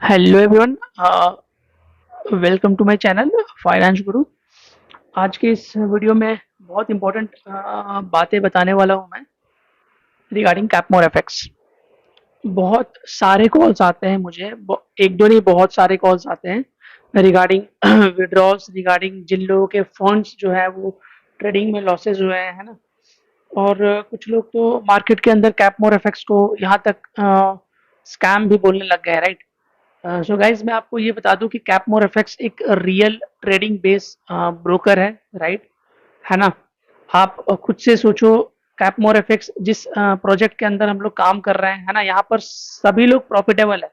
Hello everyone, welcome to my channel Finance Guru. आज के इस वीडियो में बहुत इंपॉर्टेंट बातें बताने वाला हूँ मैं रिगार्डिंग कैपमोर एफएक्स। बहुत सारे कॉल्स आते हैं मुझे, एक दो नहीं बहुत सारे कॉल्स आते हैं रिगार्डिंग विड्रॉल्स, रिगार्डिंग जिन लोगों के फंड्स जो है वो ट्रेडिंग में लॉसेज हुए हैं, है ना। और कुछ लोग तो मार्केट के अंदर कैपमोर एफएक्स को यहाँ तक स्कैम भी बोलने लग गए हैं, राइट। सो गाइज मैं आपको ये बता दूं कि कैपमोर एफएक्स एक रियल ट्रेडिंग बेस ब्रोकर है, राइट, है ना। आप खुद से सोचो, कैपमोर एफएक्स जिस प्रोजेक्ट के अंदर हम लोग काम कर रहे हैं, है ना, यहाँ पर सभी लोग प्रॉफिटेबल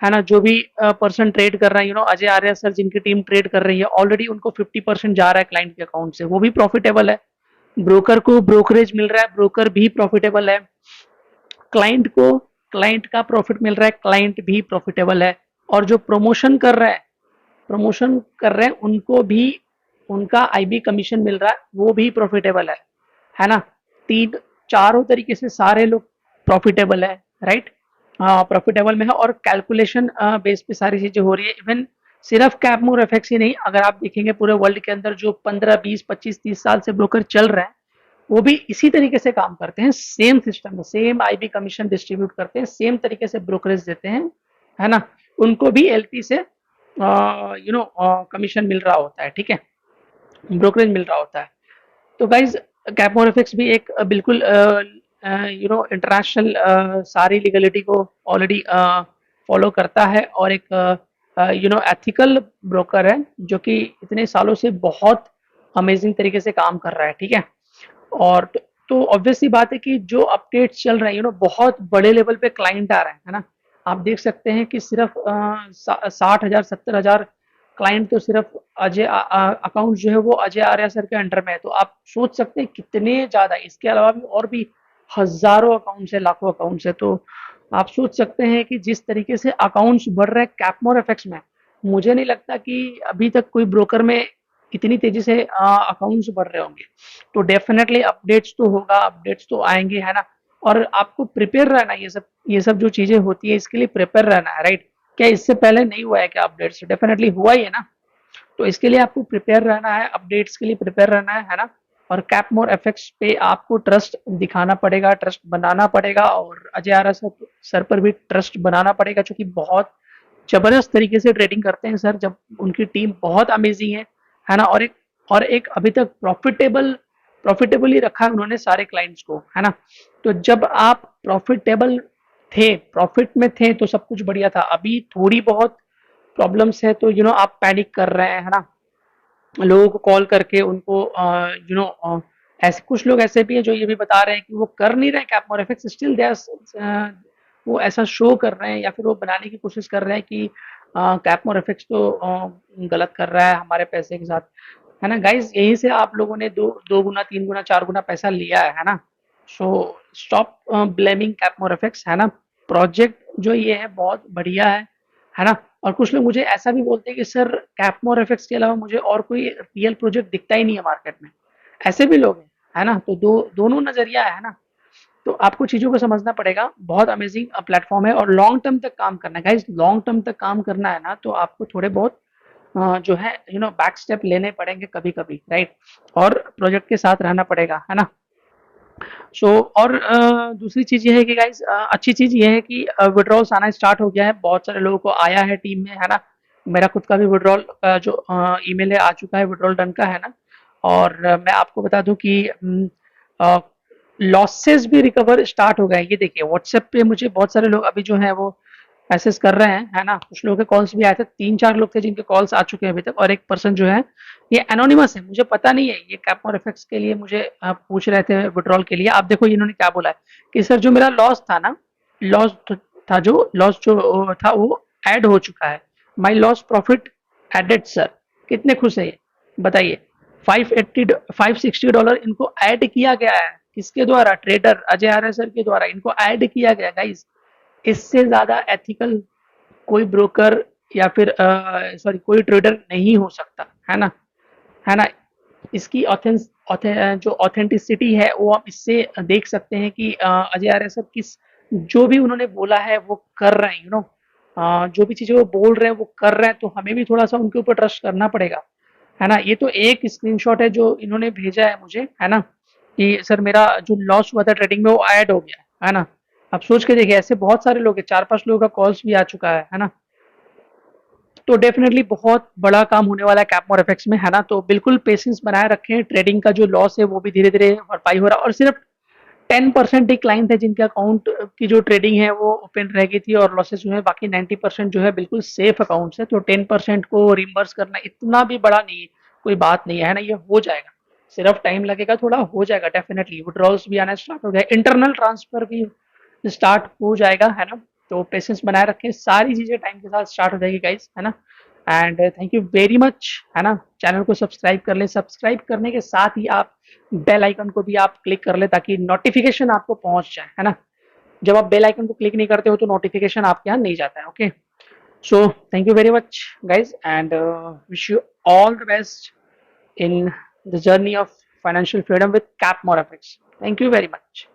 है ना। जो भी पर्सन ट्रेड कर रहा है, अजय आर्या सर जिनकी टीम ट्रेड कर रही है, ऑलरेडी उनको 50% जा रहा है क्लाइंट के अकाउंट से, वो भी प्रॉफिटेबल है। ब्रोकर को ब्रोकरेज मिल रहा है, ब्रोकर भी प्रॉफिटेबल है। क्लाइंट को क्लाइंट का प्रॉफिट मिल रहा है, क्लाइंट भी प्रॉफिटेबल है। और जो प्रमोशन कर रहे हैं उनको भी उनका आईबी कमीशन मिल रहा है, वो भी प्रॉफिटेबल है ना। तीन चारों तरीके से सारे लोग प्रॉफिटेबल है, राइट। प्रॉफिटेबल में है और कैलकुलेशन बेस पे सारी चीजें हो रही है। इवन सिर्फ कैपमोर एफएक्स ही नहीं, अगर आप देखेंगे पूरे वर्ल्ड के अंदर जो 15 20 25 30 साल से ब्रोकर चल रहे हैं, वो भी इसी तरीके से काम करते हैं, सेम सिस्टम में सेम आईबी कमीशन डिस्ट्रीब्यूट करते हैं, सेम तरीके से ब्रोकरेज देते हैं, है ना। उनको भी एलपी से कमीशन मिल रहा होता है, ठीक है, ब्रोकरेज मिल रहा होता है। तो गाइज कैपमोर एफएक्स भी एक बिल्कुल इंटरनेशनल सारी लीगलिटी को ऑलरेडी फॉलो करता है और एक एथिकल ब्रोकर है जो कि इतने सालों से बहुत अमेजिंग तरीके से काम कर रहा है, ठीक है। और तो ऑब्वियस सी बात है कि जो अपडेट्स चल रहे हैं, बहुत बड़े लेवल पे क्लाइंट आ रहे हैं, है ना। आप देख सकते हैं कि सिर्फ 60,000 70,000 क्लाइंट तो सिर्फ अजय अकाउंट जो है वो अजय आर्या सर के अंडर में है। तो आप सोच सकते हैं कितने ज्यादा, इसके अलावा भी और भी हजारों अकाउंट्स है, लाखों अकाउंट्स है। तो आप सोच सकते हैं कि जिस तरीके से अकाउंट्स बढ़ रहे हैं कैपमोर एफएक्स में, मुझे नहीं लगता कि अभी तक कोई ब्रोकर में इतनी तेजी से अकाउंट्स बढ़ रहे होंगे। तो डेफिनेटली अपडेट्स तो होगा, अपडेट्स तो आएंगे, है ना। और आपको प्रिपेयर रहना है, ये सब जो चीजें होती है इसके लिए प्रिपेयर रहना है, राइट। क्या इससे पहले नहीं हुआ है क्या अपडेट्स? डेफिनेटली हुआ ही है ना। तो इसके लिए आपको प्रिपेयर रहना है, अपडेट्स के लिए प्रिपेयर रहना है ना। और कैपमोर एफएक्स पे आपको ट्रस्ट दिखाना पड़ेगा, ट्रस्ट बनाना पड़ेगा, और अजय आरा सर पर भी ट्रस्ट बनाना पड़ेगा, जो कि बहुत जबरदस्त तरीके से ट्रेडिंग करते हैं सर, जब उनकी टीम बहुत अमेजिंग है ना। और एक अभी तक प्रॉफिटेबल ही रखा है उन्होंने सारे क्लाइंट्स को, है ना। तो जब आप प्रॉफिट में थे तो सब कुछ बढ़िया था। अभी थोड़ी बहुत प्रॉब्लम्स है तो आप पैनिक कर रहे हैं, है ना। लोगों को कॉल करके उनको ऐसे कुछ लोग ऐसे भी हैं जो ये भी बता रहे हैं कि वो कर नहीं रहे कैपमोर एफएक्स, स्टिल दे वो ऐसा शो कर रहे हैं या फिर वो बनाने की कोशिश कर रहे हैं कि कैपमोर एफएक्स तो गलत कर रहा है हमारे पैसे के साथ, है ना। गाइज यहीं से आप लोगों ने दो दो गुना, तीन गुना, चार गुना पैसा लिया है ना। सो स्टॉप ब्लेमिंग कैपमोर एफएक्स, है ना। प्रोजेक्ट जो ये है बहुत बढ़िया है ना। और कुछ लोग मुझे ऐसा भी बोलते हैं कि सर कैपमोर एफएक्स के अलावा मुझे और कोई रियल प्रोजेक्ट दिखता ही नहीं है मार्केट में। ऐसे भी लोग हैं, है ना। तो दोनों नजरिया है ना। तो आपको चीजों को समझना पड़ेगा। बहुत अमेजिंग प्लेटफॉर्म है और लॉन्ग टर्म तक काम करना है गाइज, लॉन्ग टर्म तक काम करना है ना, तो आपको थोड़े बहुत जो है बैक स्टेप लेने पड़ेंगे कभी कभी, राइट। और प्रोजेक्ट के साथ रहना पड़ेगा, है ना। सो और दूसरी चीज ये है कि गाइज अच्छी चीज ये है कि विड्रॉल्स आना स्टार्ट हो गया है, बहुत सारे लोगों को आया है टीम में, है ना। मेरा खुद का भी विड्रॉल का जो ईमेल है आ चुका है, विड्रॉल डन का, है ना। और मैं आपको बता दूं कि लॉसेस भी रिकवर स्टार्ट हो गए हैं। ये देखिए व्हाट्सएप पे मुझे बहुत सारे लोग अभी जो है वो मैसेज कर रहे हैं, है ना। कुछ लोगों के कॉल्स भी आए थे, 3 4 लोग थे जिनके कॉल्स आ चुके हैं अभी तक। और एक पर्सन जो है ये एनोनिमस है, मुझे पता नहीं है, ये कैपमोर इफेक्ट्स के लिए मुझे पूछ रहे थे विड्रॉल के लिए। आप देखो इन्होंने क्या बोला है कि सर जो मेरा लॉस था ना, लॉस लॉस जो था वो ऐड हो चुका है। My loss profit added sir. कितने खुश है ये बताइए। 580 $560 इनको ऐड किया गया है, किसके द्वारा? ट्रेडर अजय आर्य सर के द्वारा इनको ऐड किया गया गाइस। इससे ज्यादा एथिकल कोई ब्रोकर या फिर सॉरी कोई ट्रेडर नहीं हो सकता, है ना। इसकी जो ऑथेंटिसिटी है वो आप इससे देख सकते हैं कि अजय आर्य सर किस जो भी उन्होंने बोला है वो कर रहे हैं, जो भी चीज़ें वो बोल रहे हैं वो कर रहे हैं, तो हमें भी थोड़ा सा उनके ऊपर ट्रस्ट करना पड़ेगा, है ना। ये तो एक स्क्रीनशॉट है जो इन्होंने भेजा है मुझे, है ना, कि सर मेरा जो लॉस हुआ था ट्रेडिंग में वो ऐड हो गया है ना। अब सोच के देखिए, ऐसे बहुत सारे लोग हैं, 4-5 लोगों का कॉल्स भी आ चुका है ना। तो डेफिनेटली बहुत बड़ा काम होने वाला है कैपमोर एफएक्स में, है ना। तो बिल्कुल पेशेंस बनाए रखें, ट्रेडिंग का जो लॉस है वो भी धीरे धीरे भरपाई हो रहा है, और सिर्फ 10% ही क्लाइंट है जिनके अकाउंट की जो ट्रेडिंग है वो ओपन रह गई थी और लॉसेस हुए हैं, बाकी 90% जो है बिल्कुल सेफ अकाउंट्स है। तो 10% को रिम्बर्स करना इतना भी बड़ा नहीं है, कोई बात नहीं है ना, ये हो जाएगा। सिर्फ टाइम लगेगा, थोड़ा हो जाएगा डेफिनेटली। विड्रॉल्स भी आना स्टार्ट हो गया, इंटरनल ट्रांसफर भी स्टार्ट हो जाएगा, है ना। तो पेशेंस बनाए रखें, सारी चीजें टाइम के साथ स्टार्ट हो जाएगी गाइस, है ना। And thank you very much, है ना। चैनल को सब्सक्राइब कर लें, सब्सक्राइब करने के साथ ही आप बेल आइकन को भी आप क्लिक कर लें ताकि नोटिफिकेशन आपको पहुंच जाए, है ना। जब आप बेल आइकन को क्लिक नहीं करते हो तो नोटिफिकेशन आपके यहाँ नहीं जाता है। Okay, so thank you very much guys, and wish you all the best in the journey of financial freedom with Cap More Effects. Thank you very much.